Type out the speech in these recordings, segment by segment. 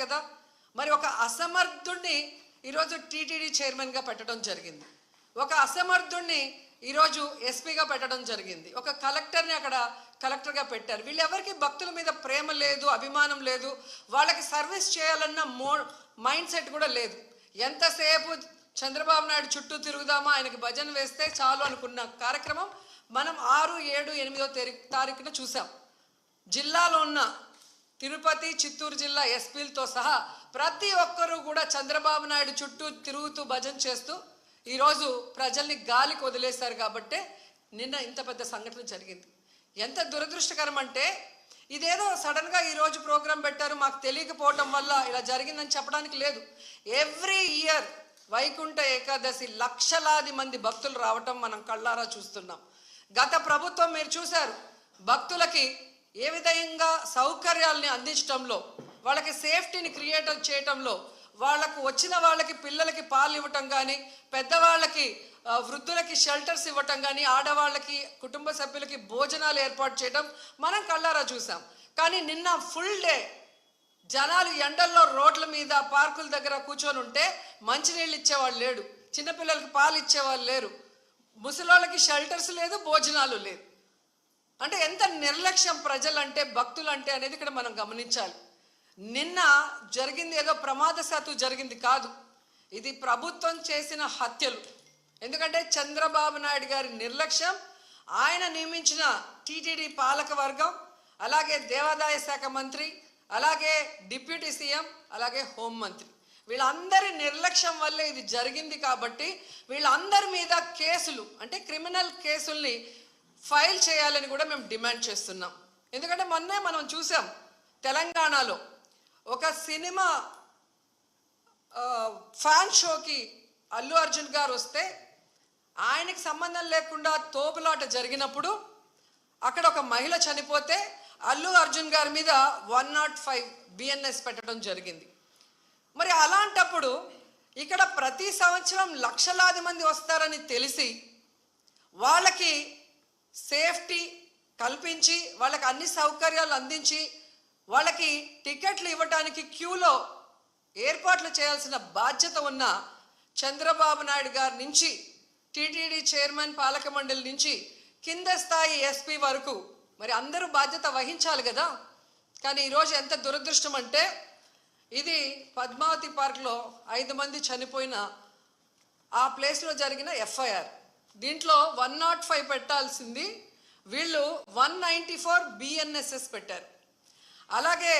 కదా. మరి ఒక అసమర్థుడిని ఈరోజు టీటీడీ చైర్మన్గా పెట్టడం జరిగింది, ఒక అసమర్థుడిని ఈరోజు ఎస్పీగా పెట్టడం జరిగింది, ఒక కలెక్టర్ని అక్కడ కలెక్టర్గా పెట్టారు. వీళ్ళెవరికి భక్తుల మీద ప్రేమ లేదు, అభిమానం లేదు, వాళ్ళకి సర్వీస్ చేయాలన్న మైండ్ సెట్ కూడా లేదు. ఎంతసేపు చంద్రబాబు నాయుడు చుట్టూ తిరుగుదామా, ఆయనకి భజన వేస్తే చాలు అనుకున్న కార్యక్రమం మనం 6, 7, 8వ తారీఖున చూసాం. జిల్లాలో ఉన్న తిరుపతి, చిత్తూరు జిల్లా ఎస్పీలతో సహా ప్రతి ఒక్కరూ కూడా చంద్రబాబు నాయుడు చుట్టూ తిరుగుతూ భజన చేస్తూ ఈరోజు ప్రజల్ని గాలికి వదిలేశారు. కాబట్టే నిన్న ఇంత పెద్ద సంఘటన జరిగింది. ఎంత దురదృష్టకరం అంటే, ఇదేదో సడన్గా ఈరోజు ప్రోగ్రాం పెట్టారు, మాకు తెలియకపోవటం వల్ల ఇలా జరిగిందని చెప్పడానికి లేదు. ఎవ్రీ ఇయర్ వైకుంఠ ఏకాదశి లక్షలాది మంది భక్తులు రావటం మనం కళ్ళారా చూస్తున్నాం. గత ప్రభుత్వం మీరు చూశారు, భక్తులకి ఏ విధంగా సౌకర్యాలని అందించడంలో, వాళ్ళకి సేఫ్టీని క్రియేట్ చేయటంలో, వాళ్ళకు వచ్చిన వాళ్ళకి పిల్లలకి పాలు ఇవ్వటం కానీ, పెద్దవాళ్ళకి వృద్ధులకి షెల్టర్స్ ఇవ్వటం కానీ, ఆడవాళ్ళకి కుటుంబ సభ్యులకి భోజనాలు ఏర్పాటు చేయడం మనం కళ్ళారా చూసాం. కానీ నిన్న ఫుల్ డే జనాలు ఎండల్లో రోడ్ల మీద పార్కుల దగ్గర కూర్చొని ఉంటే మంచినీళ్ళు ఇచ్చేవాళ్ళు లేడు, చిన్నపిల్లలకి పాలు ఇచ్చేవాళ్ళు లేరు, ముసలోళ్ళకి షెల్టర్స్ లేదు, భోజనాలు లేదు. అంటే ఎంత నిర్లక్ష్యం ప్రజలంటే, భక్తులంటే అనేది ఇక్కడ మనం గమనించాలి. నిన్న జరిగింది ఏదో ప్రమాదశాత్తు జరిగింది కాదు, ఇది ప్రభుత్వం చేసిన హత్యలు. ఎందుకంటే చంద్రబాబు నాయుడు గారి నిర్లక్ష్యం, ఆయన నియమించిన టీటీడీ పాలక వర్గం, అలాగే దేవాదాయ శాఖ మంత్రి, అలాగే డిప్యూటీ సీఎం, అలాగే హోంమంత్రి, వీళ్ళందరి నిర్లక్ష్యం వల్లే ఇది జరిగింది. కాబట్టి వీళ్ళందరి మీద కేసులు, అంటే క్రిమినల్ కేసుల్ని ఫైల్ చేయాలని కూడా మేము డిమాండ్ చేస్తున్నాం. ఎందుకంటే మొన్నే మనం చూసాం, తెలంగాణలో ఒక సినిమా ఫ్యాన్ షోకి అల్లు అర్జున్ గారు వస్తే ఆయనకి సంబంధం లేకుండా తోపులాట జరిగినప్పుడు అక్కడ ఒక మహిళ చనిపోతే అల్లు అర్జున్ గారి మీద 105 బిఎన్ఎస్ పెట్టడం జరిగింది. మరి అలాంటప్పుడు ఇక్కడ ప్రతి సంవత్సరం లక్షలాది మంది వస్తారని తెలిసి వాళ్ళకి సేఫ్టీ కల్పించి, వాళ్ళకి అన్ని సౌకర్యాలు అందించి, వాళ్ళకి టికెట్లు ఇవ్వడానికి క్యూలో ఏర్పాట్లు చేయాల్సిన బాధ్యత ఉన్న చంద్రబాబు నాయుడు గారి నుంచి, టీటీడీ చైర్మన్, పాలక మండలి నుంచి కింద స్థాయి ఎస్పీ వరకు మరి అందరూ బాధ్యత వహించాలి కదా. కానీ ఈరోజు ఎంత దురదృష్టం అంటే, ఇది పద్మావతి పార్క్లో 5 మంది చనిపోయిన ఆ ప్లేస్లో జరిగిన ఎఫ్ఐఆర్. దీంట్లో 105 పెట్టాల్సింది వీళ్ళు 194 బిఎన్ఎస్ఎస్ పెట్టారు. అలాగే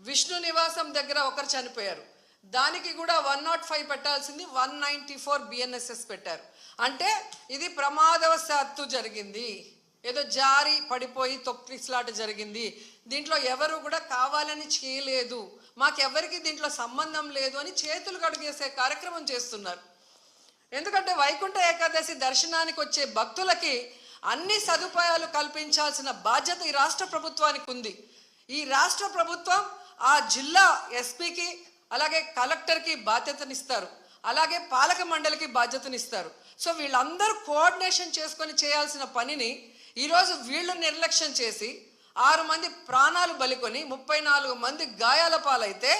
విష్ణు నివాసం దగ్గర ఒకరు చనిపోయారు, దానికి కూడా 105 పెట్టాల్సింది 194 బిఎన్ఎస్ఎస్ పెట్టారు. అంటే ఇది ప్రమాదవశాత్తు జరిగింది, ఏదో జారి పడిపోయి తొక్కిసలాట జరిగింది, దీంట్లో ఎవరు కూడా కావాలని చేయలేదు, మాకెవరికి దీంట్లో సంబంధం లేదు అని చేతులు కడుగేసే కార్యక్రమం చేస్తున్నారు. ఎందుకంటే వైకుంఠ ఏకాదశి దర్శనానికి వచ్చే భక్తులకి అన్ని సదుపాయాలు కల్పించాల్సిన బాధ్యత ఈ రాష్ట్ర ప్రభుత్వానికి ఉంది. ఈ రాష్ట్ర ప్రభుత్వం ఆ జిల్లా ఎస్పీకి, అలాగే కలెక్టర్కి బాధ్యతనిస్తారు, అలాగే పాలక మండలికి బాధ్యతనిస్తారు. సో వీళ్ళందరూ కోఆర్డినేషన్ చేసుకొని చేయాల్సిన పనిని ఈరోజు వీళ్ళు నిర్లక్ష్యం చేసి 6 మంది ప్రాణాలు బలికొని 34 మంది గాయాల పాలైతే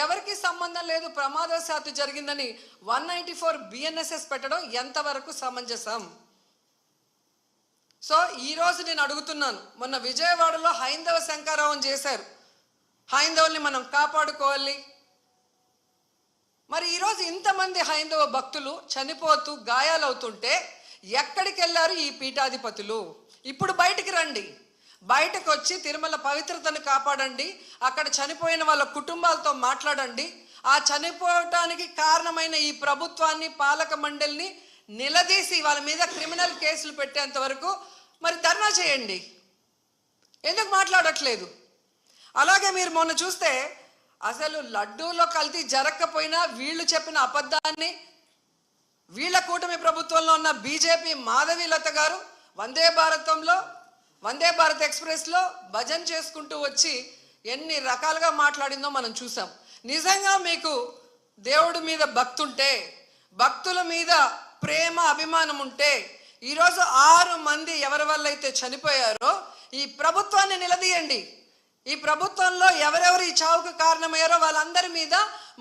ఎవరికి సంబంధం లేదు, ప్రమాదవశాత్తు జరిగిందని 194 బిఎన్ఎస్ఎస్ పెట్టడం ఎంతవరకు సమంజసం? సో ఈరోజు నేను అడుగుతున్నాను, మొన్న విజయవాడలో హైందవ శంకారావం చేశారు, హైందవుల్ని మనం కాపాడుకోవాలి. మరి ఈరోజు ఇంతమంది హైందవ భక్తులు చనిపోతూ గాయాలవుతుంటే ఎక్కడికి వెళ్ళారు ఈ పీఠాధిపతులు? ఇప్పుడు బయటికి రండి, బయటకు వచ్చి తిరుమల పవిత్రతను కాపాడండి, అక్కడ చనిపోయిన వాళ్ళ కుటుంబాలతో మాట్లాడండి, ఆ చనిపోవటానికి కారణమైన ఈ ప్రభుత్వాన్ని, పాలక మండలిని నిలదీసి వాళ్ళ మీద క్రిమినల్ కేసులు పెట్టేంత వరకు మరి ధర్నా చేయండి. ఎందుకు మాట్లాడట్లేదు? అలాగే మీరు మొన్న చూస్తే అసలు లడ్డూలో కల్తీ జరగకపోయినా వీళ్ళు చెప్పిన అబద్ధాన్ని వీళ్ళ కూటమి ప్రభుత్వంలో ఉన్న బీజేపీ మాధవీలత గారు వందే భారత్ ఎక్స్ప్రెస్లో భజన చేసుకుంటూ వచ్చి ఎన్ని రకాలుగా మాట్లాడిందో మనం చూసాం. నిజంగా మీకు దేవుడి మీద భక్తి ఉంటే, భక్తుల మీద ప్రేమ అభిమానం ఉంటే, ఈరోజు 6 మంది ఎవరి వల్ల అయితే చనిపోయారో ఈ ప్రభుత్వాన్ని నిలదీయండి. ఈ ప్రభుత్వంలో ఎవరెవరు ఈ చావుకు కారణమయ్యారో వాళ్ళందరి మీద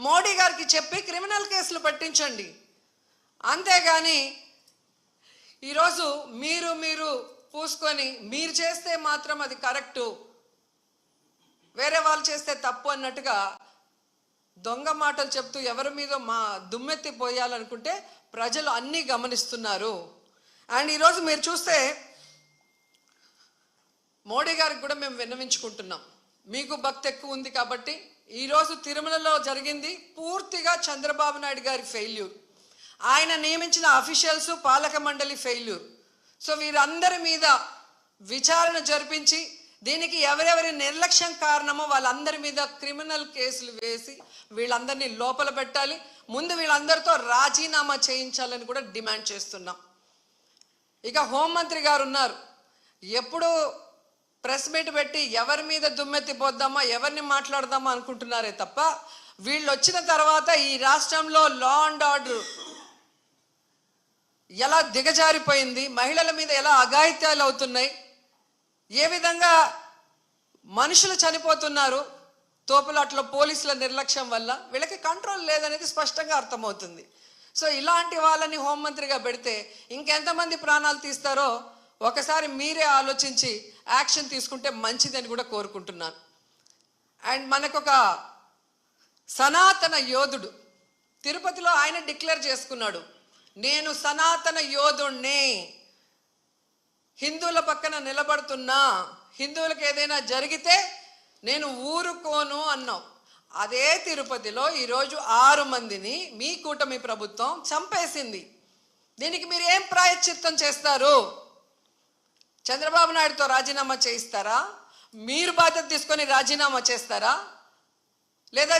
మోడీ గారికి చెప్పి క్రిమినల్ కేసులు పెట్టించండి. అంతేగాని ఈరోజు మీరు పూసుకొని మీరు చేస్తే మాత్రం అది కరెక్టు, వేరే వాళ్ళు చేస్తే తప్పు అన్నట్టుగా దొంగ మాటలు చెప్తూ ఎవరి మీద మా దుమ్మెత్తి పోయాలనుకుంటే ప్రజలు అన్నీ గమనిస్తున్నారు. అండ్ ఈరోజు మీరు చూస్తే మోడీ గారికి కూడా మేము విన్నవించుకుంటున్నాం, మీకు భక్తి ఎక్కువ ఉంది కాబట్టి ఈరోజు తిరుమలలో జరిగింది పూర్తిగా చంద్రబాబు నాయుడు గారి ఫెయిల్యూర్, ఆయన నియమించిన అఫీషియల్స్ పాలక మండలి ఫెయిల్యూర్. సో వీరందరి మీద విచారణ జరిపించి దీనికి ఎవరెవరి నిర్లక్ష్యం కారణమో వాళ్ళందరి మీద క్రిమినల్ కేసులు వేసి వీళ్ళందరినీ లోపల పెట్టాలి. ముందు వీళ్ళందరితో రాజీనామా చేయించాలని కూడా డిమాండ్ చేస్తున్నాం. ఇక హోంమంత్రి గారు ఉన్నారు, ఎప్పుడు ప్రెస్ మీట్ పెట్టి ఎవరి మీద దుమ్మెత్తి పోద్దామా ఎవరిని మాట్లాడదామా అనుకుంటున్నారే తప్ప వీళ్ళు వచ్చిన తర్వాత ఈ రాష్ట్రంలో లా అండ్ ఆర్డర్ ఎలా దిగజారిపోయింది, మహిళల మీద ఎలా అఘాయిత్యాలు అవుతున్నాయి, ఏ విధంగా మనుషులు చనిపోతున్నారు తోపులాట్లో పోలీసుల నిర్లక్ష్యం వల్ల, వీళ్ళకి కంట్రోల్ లేదనేది స్పష్టంగా అర్థమవుతుంది. సో ఇలాంటి వాళ్ళని హోంమంత్రిగా పెడితే ఇంకెంతమంది ప్రాణాలు తీస్తారో ఒకసారి మీరే ఆలోచించి యాక్షన్ తీసుకుంటే మంచిదని కూడా కోరుకుంటున్నాను. అండ్ మనకొక సనాతన యోధుడు తిరుపతిలో ఆయన డిక్లేర్ చేసుకున్నాడు, నేను సనాతన యోధుణ్ణి, హిందువుల పక్కన నిలబడుతున్నా, హిందువులకు ఏదైనా జరిగితే నేను ఊరుకోను అన్నాం. అదే తిరుపతిలో ఈరోజు 6 మందిని మీ కూటమి ప్రభుత్వం చంపేసింది. దీనికి మీరు ఏం ప్రాయశ్చిత్తం చేస్తారు? చంద్రబాబు నాయుడుతో రాజీనామా చేయిస్తారా? మీరు బాధ్యత తీసుకొని రాజీనామా చేస్తారా? లేదా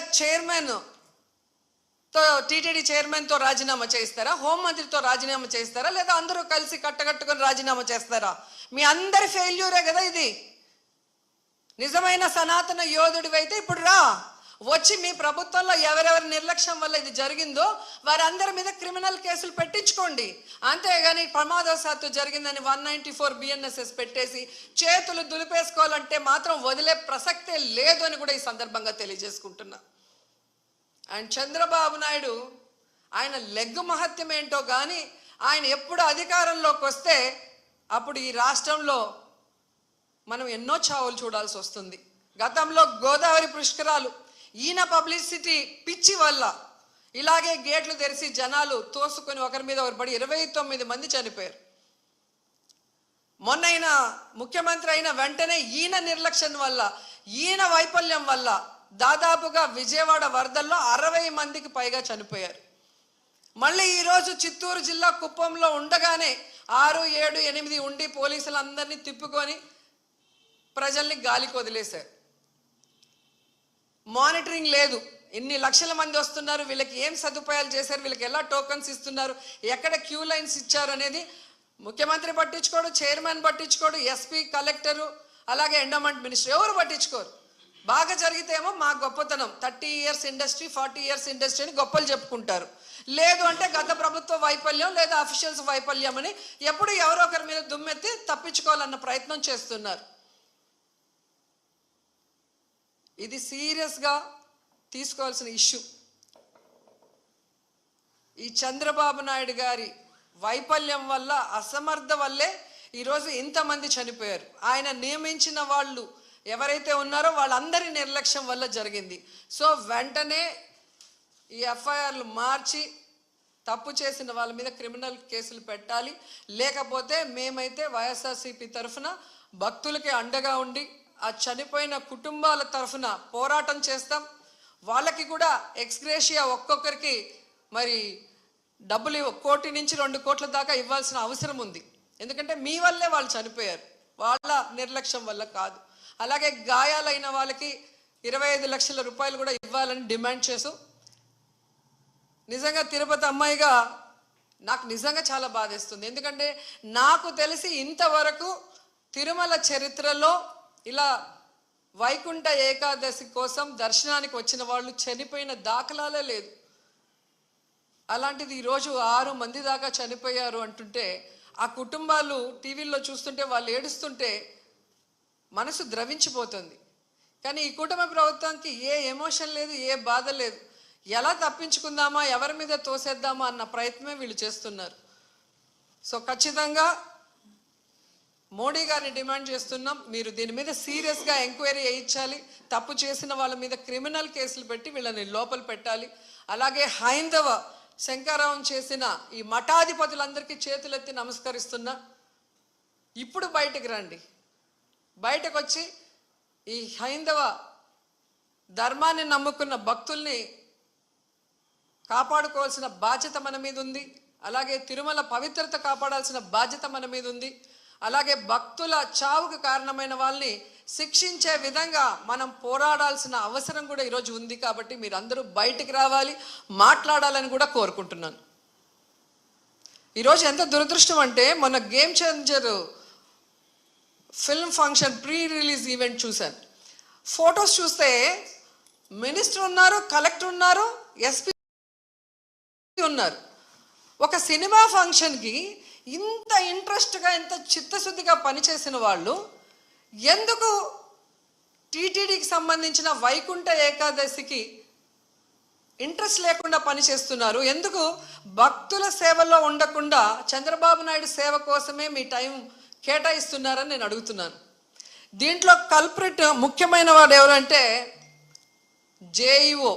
టీటీడీ చైర్మన్తో రాజీనామా చేయిస్తారా? హోంమంత్రితో రాజీనామా చేయిస్తారా? లేదా అందరూ కలిసి కట్టకట్టుకొని రాజీనామా చేస్తారా? మీ అందరి ఫెయిల్యూరే కదా ఇది. నిజమైన సనాతన యోధుడివైతే ఇప్పుడు రా, వచ్చి మీ ప్రభుత్వంలో ఎవరెవరి నిర్లక్ష్యం వల్ల ఇది జరిగిందో వారందరి మీద క్రిమినల్ కేసులు పెట్టించుకోండి. అంతేగాని ప్రమాదవశాత్తు జరిగిందని 194 BNSS పెట్టేసి చేతులు దులిపేసుకోవాలంటే మాత్రం వదిలే ప్రసక్తే లేదు అని కూడా ఈ సందర్భంగా తెలియజేసుకుంటున్నా. అండ్ చంద్రబాబు నాయుడు ఆయన లెగ్గు మహత్యం ఏంటో కానీ ఆయన ఎప్పుడు అధికారంలోకి వస్తే అప్పుడు ఈ రాష్ట్రంలో మనం ఎన్నో చావులు చూడాల్సి వస్తుంది. గతంలో గోదావరి పుష్కరాలు ఈయన పబ్లిసిటీ పిచ్చి వల్ల ఇలాగే గేట్లు తెరిచి జనాలు తోసుకొని ఒకరి మీద ఒకరు పడి 29 మంది చనిపోయారు. మొన్న ముఖ్యమంత్రి అయిన వెంటనే ఈయన నిర్లక్ష్యం వల్ల, ఈయన వైఫల్యం వల్ల దాదాపుగా విజయవాడ వరదల్లో 60 మందికి పైగా చనిపోయారు. మళ్ళీ ఈరోజు చిత్తూరు జిల్లా కుప్పంలో ఉండగానే 6, 7, 8 ఉండి పోలీసులందరినీ తిప్పుకొని ప్రజల్ని గాలికి వదిలేశారు. మానిటరింగ్ లేదు, ఎన్ని లక్షల మంది వస్తున్నారు, వీళ్ళకి ఏం సదుపాయాలు చేశారు, వీళ్ళకి ఎలా టోకన్స్ ఇస్తున్నారు, ఎక్కడ క్యూ లైన్స్ ఇచ్చారు అనేది ముఖ్యమంత్రి పట్టించుకోడు, చైర్మన్ పట్టించుకోడు, ఎస్పీ, కలెక్టరు, అలాగే ఎండోమెంట్ మినిస్టర్ ఎవరు పట్టించుకోరు. బాగా జరిగితేమో మా గొప్పతనం 30 years ఇండస్ట్రీ 40 years ఇండస్ట్రీ అని గొప్పలు చెప్పుకుంటారు. లేదు అంటే గత ప్రభుత్వ వైఫల్యం లేదా అఫీషియల్స్ వైఫల్యం అని ఎప్పుడు ఎవరో ఒకరి మీద దుమ్మెత్తి తప్పించుకోవాలన్న ప్రయత్నం చేస్తున్నారు. ఇది సీరియస్గా తీసుకోవాల్సిన ఇష్యూ. ఈ చంద్రబాబు నాయుడు గారి వైఫల్యం వల్ల, అసమర్థ వల్లే ఈరోజు ఇంతమంది చనిపోయారు. ఆయన నియమించిన వాళ్ళు ఎవరైతే ఉన్నారో వాళ్ళందరి నిర్లక్ష్యం వల్ల జరిగింది. సో వెంటనే ఈ ఎఫ్ఐఆర్లు మార్చి తప్పు చేసిన వాళ్ళ మీద క్రిమినల్ కేసులు పెట్టాలి. లేకపోతే మేమైతే వైఎస్ఆర్సీపీ తరఫున భక్తులకి అండగా ఉండి ఆ చనిపోయిన కుటుంబాల తరఫున పోరాటం చేస్తాం. వాళ్ళకి కూడా ఎక్స్గ్రేషియా ఒక్కొక్కరికి మరి డబ్బులు 1 కోటి నుంచి 2 కోట్ల దాకా ఇవ్వాల్సిన అవసరం ఉంది. ఎందుకంటే మీ వల్లే వాళ్ళు చనిపోయారు, వాళ్ళ నిర్లక్ష్యం వల్ల కాదు. అలాగే గాయాలైన వాళ్ళకి 25 లక్షల రూపాయలు కూడా ఇవ్వాలని డిమాండ్ చేస్తూ, నిజంగా తిరుపతి అమ్మాయిగా నాకు నిజంగా చాలా బాధేస్తుంది. ఎందుకంటే నాకు తెలిసి ఇంతవరకు తిరుమల చరిత్రలో ఇలా వైకుంఠ ఏకాదశి కోసం దర్శనానికి వచ్చిన వాళ్ళు చనిపోయిన దాఖలాలే లేదు. అలాంటిది ఈరోజు 6 మంది దాకా చనిపోయారు అంటుంటే ఆ కుటుంబాలు టీవీల్లో చూస్తుంటే వాళ్ళు ఏడుస్తుంటే మనసు ద్రవించిపోతుంది. కానీ ఈ కూటమి ప్రభుత్వానికి ఏ ఎమోషన్ లేదు, ఏ బాధ లేదు. ఎలా తప్పించుకుందామా, ఎవరి మీద తోసేద్దామా అన్న ప్రయత్నమే వీళ్ళు చేస్తున్నారు. సో ఖచ్చితంగా మోడీ గారిని డిమాండ్ చేస్తున్నాం, మీరు దీని మీద సీరియస్గా ఎంక్వైరీ చేయించాలి. తప్పు చేసిన వాళ్ళ మీద క్రిమినల్ కేసులు పెట్టి వీళ్ళని లోపల పెట్టాలి. అలాగే హైందవ శంకరావం చేసిన ఈ మఠాధిపతులందరికీ చేతులెత్తి నమస్కరిస్తున్నా, ఇప్పుడు బయటకు రండి. బయటకు వచ్చి ఈ హైందవ ధర్మాన్ని నమ్ముకున్న భక్తుల్ని కాపాడుకోవాల్సిన బాధ్యత మన మీద ఉంది. అలాగే తిరుమల పవిత్రత కాపాడాల్సిన బాధ్యత మన మీద ఉంది. అలాగే భక్తుల చావుకు కారణమైన వాళ్ళని శిక్షించే విధంగా మనం పోరాడాల్సిన అవసరం కూడా ఈరోజు ఉంది. కాబట్టి మీరు అందరూ బయటికి రావాలి, మాట్లాడాలని కూడా కోరుకుంటున్నాను. ఈరోజు ఎంత దురదృష్టం అంటే, మొన్న game changer film function pre release event చూశాను. ఫొటోస్ చూస్తే మినిస్టర్ ఉన్నారు, కలెక్టర్ ఉన్నారు, ఎస్పీ ఉన్నారు. ఒక సినిమా ఫంక్షన్కి ఇంత ఇంట్రెస్ట్గా, ఇంత చిత్తశుద్ధిగా పనిచేసిన వాళ్ళు ఎందుకు టీటీడీకి సంబంధించిన వైకుంఠ ఏకాదశికి ఇంట్రెస్ట్ లేకుండా పనిచేస్తున్నారు? ఎందుకు భక్తుల సేవలో ఉండకుండా చంద్రబాబు నాయుడు సేవ కోసమే మీ టైం కేటాయిస్తున్నారని నేను అడుగుతున్నాను. దీంట్లో కల్ప్రిట్ ముఖ్యమైన వాడు ఎవరంటే జేఈఓ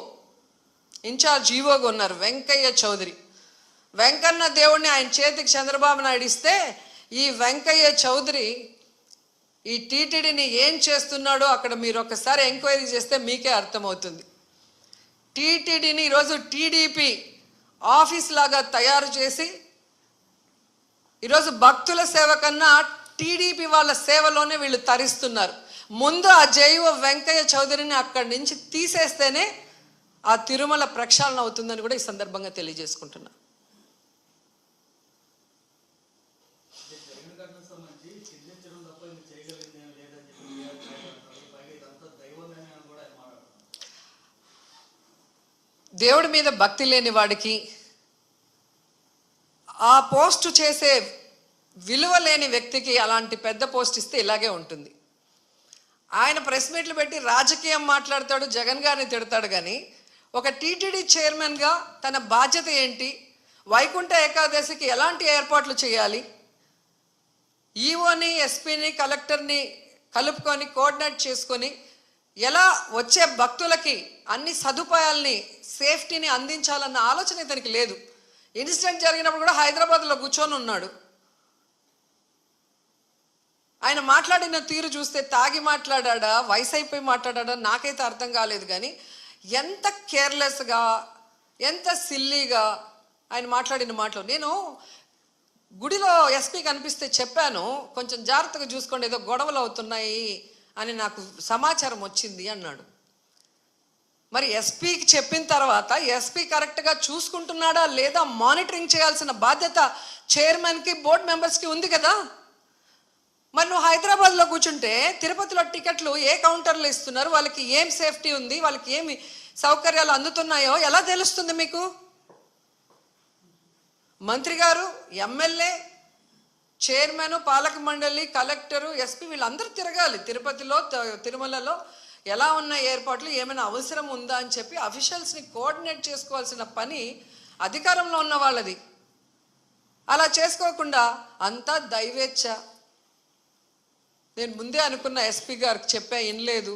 ఇన్ఛార్జ్ ఈఓగా ఉన్నారు వెంకయ్య చౌదరి. వెంకన్న దేవుడిని ఆయన చేతికి చంద్రబాబు నాయుడు ఇస్తే ఈ వెంకయ్య చౌదరి ఈ టీటీడీని ఏం చేస్తున్నాడో అక్కడ మీరు ఒకసారి ఎంక్వైరీ చేస్తే మీకే అర్థమవుతుంది. టీటీడీని ఈరోజు టీడీపీ ఆఫీస్ లాగా తయారు చేసి ఈరోజు భక్తుల సేవ కన్నా టీడీపీ వాళ్ళ సేవలోనే వీళ్ళు తరిస్తున్నారు. ముందు ఆ జేఈఓ వెంకయ్య చౌదరిని అక్కడి నుంచి తీసేస్తేనే ఆ తిరుమల ప్రక్షాళన అవుతుందని కూడా ఈ సందర్భంగా తెలియజేసుకుంటున్నా. దేవుడి మీద భక్తి లేని వాడికి ఆ పోస్టు చేసే విలువ లేని వ్యక్తికి అలాంటి పెద్ద పోస్ట్ ఇస్తే ఇలాగే ఉంటుంది. ఆయన ప్రెస్ మీట్లు పెట్టి రాజకీయం మాట్లాడతాడు, జగన్ గారిని తిడతాడు. కానీ ఒక టీటీడీ చైర్మన్గా తన బాధ్యత ఏంటి, వైకుంఠ ఏకాదశికి ఎలాంటి ఏర్పాట్లు చేయాలి, ఈఓని, ఎస్పీని, కలెక్టర్ని కలుపుకొని కోఆర్డినేట్ చేసుకొని ఎలా వచ్చే భక్తులకి అన్ని సదుపాయాల్ని, సేఫ్టీని అందించాలన్న ఆలోచన ఇతనికి లేదు. ఇన్సిడెంట్ జరిగినప్పుడు కూడా హైదరాబాద్లో కూర్చొని ఉన్నాడు. ఆయన మాట్లాడిన తీరు చూస్తే తాగి మాట్లాడా, వయసు అయిపోయి మాట్లాడా నాకైతే అర్థం కాలేదు. కానీ ఎంత కేర్లెస్గా, ఎంత సిల్లీగా ఆయన మాట్లాడిన మాటలు. నేను గుడిలో ఎస్పీ కనిపిస్తే చెప్పాను, కొంచెం జాగ్రత్తగా చూసుకోండి, ఏదో గొడవలు అవుతున్నాయి అని నాకు సమాచారం వచ్చింది అన్నాడు. మరి ఎస్పీకి చెప్పిన తర్వాత ఎస్పీ కరెక్ట్గా చూసుకుంటున్నాడా లేదా మానిటరింగ్ చేయాల్సిన బాధ్యత చైర్మన్కి, బోర్డు మెంబర్స్కి ఉంది కదా. మరి నువ్వు హైదరాబాద్లో కూర్చుంటే తిరుపతిలో టికెట్లు ఏ కౌంటర్లో ఇస్తున్నారు, వాళ్ళకి ఏం సేఫ్టీ ఉంది, వాళ్ళకి ఏమి సౌకర్యాలు అందుతున్నాయో ఎలా తెలుస్తుంది మీకు? మంత్రి గారు, ఎమ్మెల్యే, చైర్మన్, పాలక మండలి, కలెక్టరు, ఎస్పీ వీళ్ళందరూ తిరగాలి. తిరుపతిలో, తిరుమలలో ఎలా ఉన్న ఏర్పాట్లు, ఏమైనా అవసరం ఉందా అని చెప్పి అఫీషియల్స్ని కోఆర్డినేట్ చేసుకోవాల్సిన పని అధికారంలో ఉన్న వాళ్ళది. అలా చేసుకోకుండా అంతా దైవేచ్ఛ. నేను ముందే అనుకున్న, ఎస్పీ గారికి చెప్పా, వినలేదు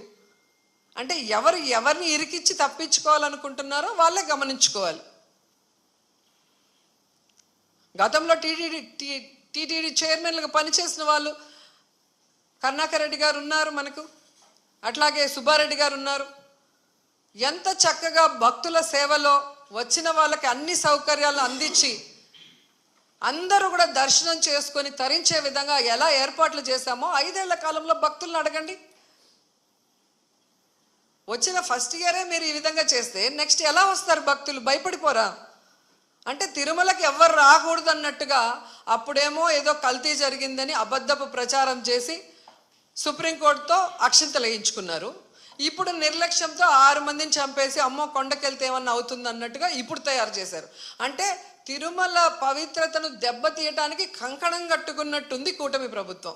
అంటే ఎవరిని ఇరికిచ్చి తప్పించుకోవాలనుకుంటున్నారో వాళ్ళే గమనించుకోవాలి. గతంలో టీటీడీ చైర్మన్లుగా పనిచేసిన వాళ్ళు కరుణాకర్ రెడ్డి గారు ఉన్నారు మనకు, అట్లాగే సుబ్బారెడ్డి గారు ఉన్నారు. ఎంత చక్కగా భక్తుల సేవలో వచ్చిన వాళ్ళకి అన్ని సౌకర్యాలు అందించి అందరూ కూడా దర్శనం చేసుకొని తరించే విధంగా ఎలా ఏర్పాట్లు చేశామో 5 ఏళ్ల కాలంలో భక్తులను అడగండి. వచ్చిన ఫస్ట్ ఇయరే మీరు ఈ విధంగా చేస్తే నెక్స్ట్ ఎలా వస్తారు భక్తులు? భయపడిపోరా? అంటే తిరుమలకి ఎవ్వరు రాకూడదు అన్నట్టుగా అప్పుడేమో ఏదో కల్తీ జరిగిందని అబద్ధపు ప్రచారం చేసి సుప్రీంకోర్టుతో అక్షింతలు వేయించుకున్నారు. ఇప్పుడు నిర్లక్ష్యంతో 6 మందిని చంపేసి అమ్మో కొండకెళ్తే ఏమన్నా అవుతుంది అన్నట్టుగా ఇప్పుడు తయారు చేశారు. అంటే తిరుమల పవిత్రతను దెబ్బతీయటానికి కంకణం కట్టుకున్నట్టుంది కూటమి ప్రభుత్వం.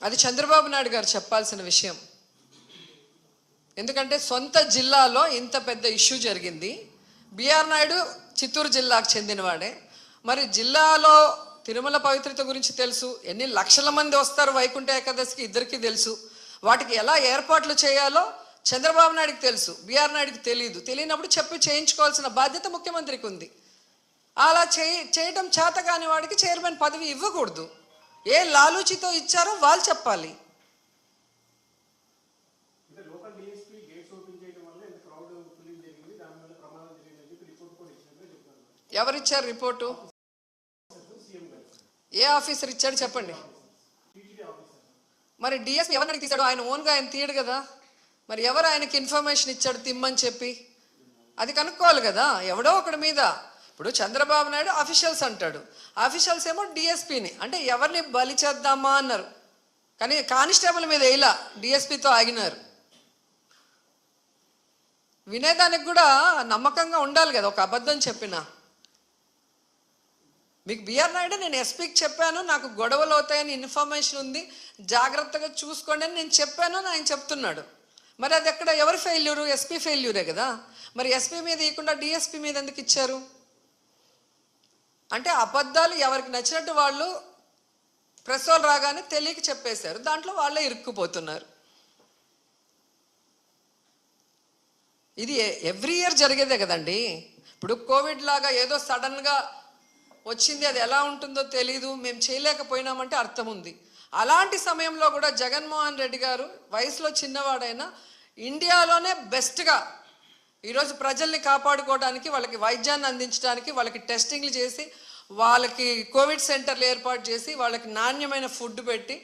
అది చంద్రబాబు నాయుడు గారు చెప్పాల్సిన విషయం. ఎందుకంటే సొంత జిల్లాలో ఇంత పెద్ద ఇష్యూ జరిగింది. బిఆర్ నాయుడు చిత్తూరు జిల్లాకు చెందినవాడే. మరి జిల్లాలో తిరుమల పవిత్రత గురించి తెలుసు, ఎన్ని లక్షల మంది వస్తారు వైకుంఠ ఏకాదశికి ఇద్దరికీ తెలుసు. వాటికి ఎలా ఏర్పాట్లు చేయాలో చంద్రబాబు నాయుడికి తెలుసు, బిఆర్ నాయుడికి తెలియదు. తెలియనప్పుడు చెప్పి చేయించుకోవాల్సిన బాధ్యత ముఖ్యమంత్రికి ఉంది. అలా చేయడం చేత కాని వాడికి చైర్మన్ పదవి ఇవ్వకూడదు. ఏ లాలూచితో ఇచ్చారో వాళ్ళు చెప్పాలి. ఎవరిచ్చారు రిపోర్టు? ఏ ఆఫీసర్ ఇచ్చాడు చెప్పండి. మరి డిఎస్పీ ఎవరిని తీశాడు? ఆయన ఓన్గా ఆయన తీయడు కదా. మరి ఎవరు ఆయనకి ఇన్ఫర్మేషన్ ఇచ్చాడు తిమ్మని చెప్పి? అది కనుక్కోవాలి కదా ఎవడో ఒకటి మీద. ఇప్పుడు చంద్రబాబు నాయుడు అఫీషియల్స్ అంటాడు, అఫీషియల్స్ ఏమో డిఎస్పీని, అంటే ఎవరిని బలి చేద్దామా అన్నారు. కానీ కానిస్టేబుల్ మీద ఇలా డిఎస్పీతో ఆగినారు. వినేదానికి కూడా నమ్మకంగా ఉండాలి కదా. ఒక అబద్ధం చెప్పినా మీకు బిఆర్ నాయుడు నేను ఎస్పీకి చెప్పాను, నాకు గొడవలు అవుతాయని ఇన్ఫర్మేషన్ ఉంది, జాగ్రత్తగా చూసుకోండి అని నేను చెప్పాను అని ఆయన చెప్తున్నాడు. మరి అది ఎక్కడ ఎవరి ఫెయిల్యూరు? ఎస్పీ ఫెయిల్యూరే కదా. మరి ఎస్పీ మీద ఇవ్వకుండా డిఎస్పీ మీద ఎందుకు ఇచ్చారు? అంటే అబద్ధాలు ఎవరికి నచ్చినట్టు వాళ్ళు ప్రెస్ వాళ్ళు రాగానే తెలియక చెప్పేశారు, దాంట్లో వాళ్ళే ఇరుక్కుపోతున్నారు. ఇది ఎవ్రీ ఇయర్ జరిగేదే కదండి. ఇప్పుడు కోవిడ్ లాగా ఏదో సడన్గా వచ్చింది, అది ఎలా ఉంటుందో తెలీదు, మేము చేయలేకపోయినామంటే అర్థం ఉంది. అలాంటి సమయంలో కూడా జగన్మోహన్ రెడ్డి గారు వయసులో చిన్నవాడైనా ఇండియాలోనే బెస్ట్గా ఈరోజు ప్రజల్ని కాపాడుకోవడానికి, వాళ్ళకి వైద్యాన్ని అందించడానికి, వాళ్ళకి టెస్టింగ్లు చేసి, వాళ్ళకి కోవిడ్ సెంటర్లు ఏర్పాటు చేసి, వాళ్ళకి నాణ్యమైన ఫుడ్ పెట్టి,